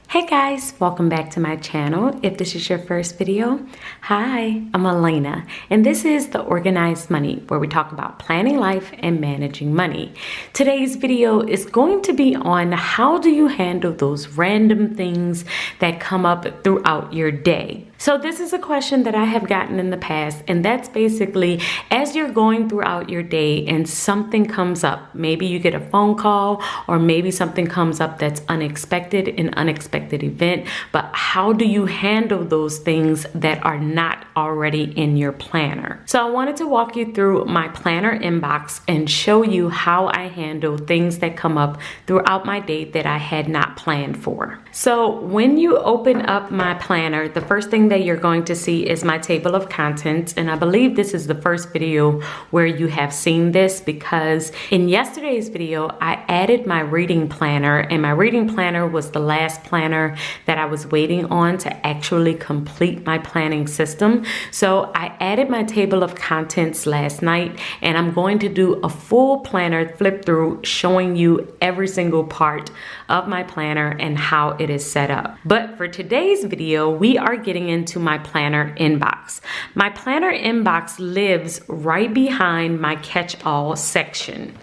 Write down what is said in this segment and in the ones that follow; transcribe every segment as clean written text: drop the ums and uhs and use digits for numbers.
Hey guys, welcome back to my channel. If this is your first video, hi, I'm Alaina, and this is The Organized Money, where we talk about planning life and managing money. Today's video is going to be on how do you handle those random things that come up throughout your day. So this is a question that I have gotten in the past, and that's basically as you're going throughout your day and something comes up, maybe you get a phone call or maybe something comes up that's unexpected, an unexpected event, but how do you handle those things that are not already in your planner? So I wanted to walk you through my planner inbox and show you how I handle things that come up throughout my day that I had not planned for. So when you open up my planner, the first thing that you're going to see is my table of contents, and I believe this is the first video where you have seen this because in yesterday's video I added my reading planner, and my reading planner was the last planner that I was waiting on to actually complete my planning system. So I added my table of contents last night, and I'm going to do a full planner flip through showing you every single part of my planner and how it is set up. But for today's video, we are getting into my planner inbox. My planner inbox lives right behind my catch-all section.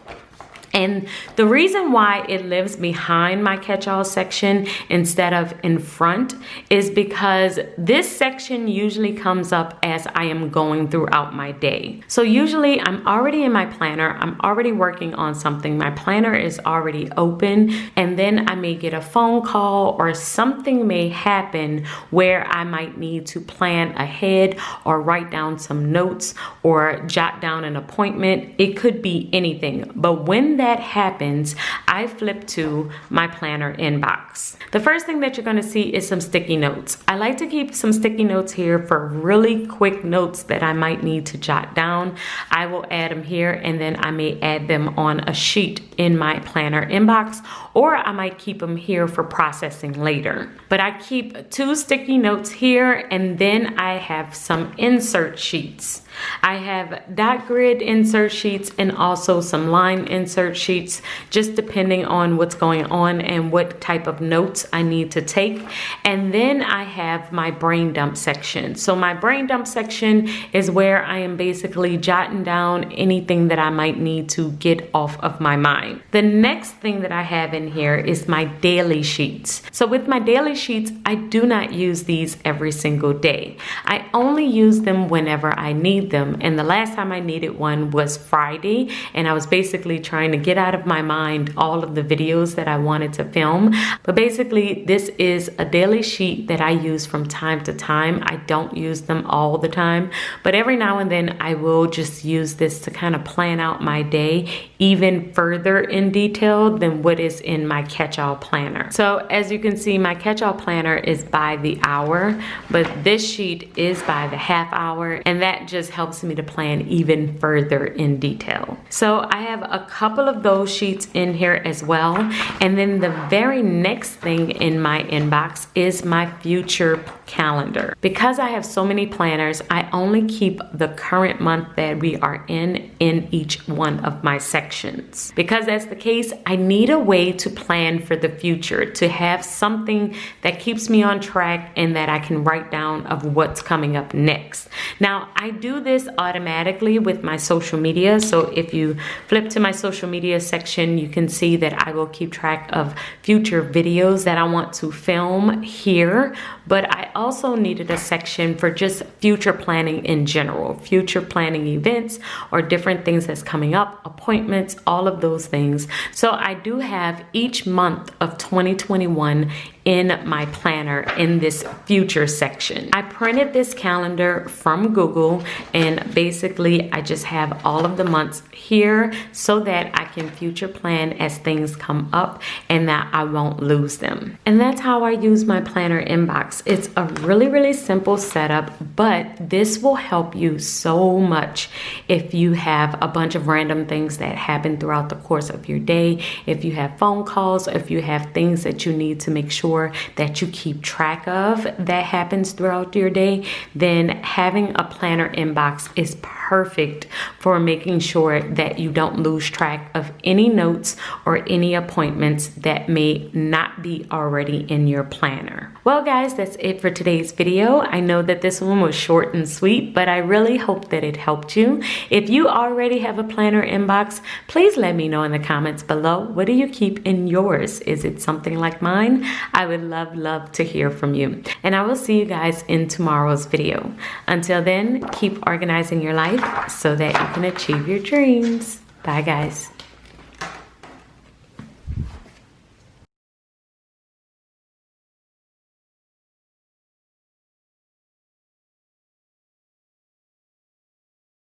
And the reason why it lives behind my catch-all section instead of in front is because this section usually comes up as I am going throughout my day. So usually I'm already in my planner, I'm already working on something, my planner is already open, and then I may get a phone call or something may happen where I might need to plan ahead or write down some notes or jot down an appointment. It could be anything, but when that happens, I flip to my planner inbox. The first thing that you're going to see is some sticky notes. I like to keep some sticky notes here for really quick notes that I might need to jot down. I will add them here, and then I may add them on a sheet in my planner inbox, or I might keep them here for processing later. But I keep 2 sticky notes here, and then I have some insert sheets. I have dot grid insert sheets and also some line insert sheets, just depending on what's going on and what type of notes I need to take. And then I have my brain dump section. So my brain dump section is where I am basically jotting down anything that I might need to get off of my mind. The next thing that I have in here is my daily sheets. So with my daily sheets, I do not use these every single day. I only use them whenever I need them, and the last time I needed one was Friday, and I was basically trying to get out of my mind all of the videos that I wanted to film. But basically this is a daily sheet that I use from time to time. I don't use them all the time, but every now and then I will just use this to kind of plan out my day even further in detail than what is in my catch-all planner. So as you can see, my catch-all planner is by the hour, but this sheet is by the half hour, and that just helps me to plan even further in detail. So I have a couple of those sheets in here as well. And then the very next thing in my inbox is my future calendar. Because I have so many planners, I only keep the current month that we are in each one of my sections. Because that's the case, I need a way to plan for the future, to have something that keeps me on track and that I can write down of what's coming up next. Now, I do this automatically with my social media. So if you flip to my social media section, you can see that I will keep track of future videos that I want to film here. But I also needed a section for just future planning in general, future planning events or different things that's coming up, appointments, all of those things. So I do have each month of 2021 in my planner in this future section. I printed this calendar from Google, and basically I just have all of the months here so that I can future plan as things come up and that I won't lose them. And that's how I use my planner inbox. It's a really simple setup, but this will help you so much if you have a bunch of random things that happen throughout the course of your day, if you have phone calls, if you have things that you need to make sure that you keep track of that happens throughout your day, then having a planner inbox is perfect perfect for making sure that you don't lose track of any notes or any appointments that may not be already in your planner. Well guys, that's it for today's video. I know that this one was short and sweet, but I really hope that it helped you. If you already have a planner inbox, please let me know in the comments below. What do you keep in yours? Is it something like mine? I would love to hear from you. And I will see you guys in tomorrow's video. Until then, keep organizing your life so that you can achieve your dreams. Bye guys.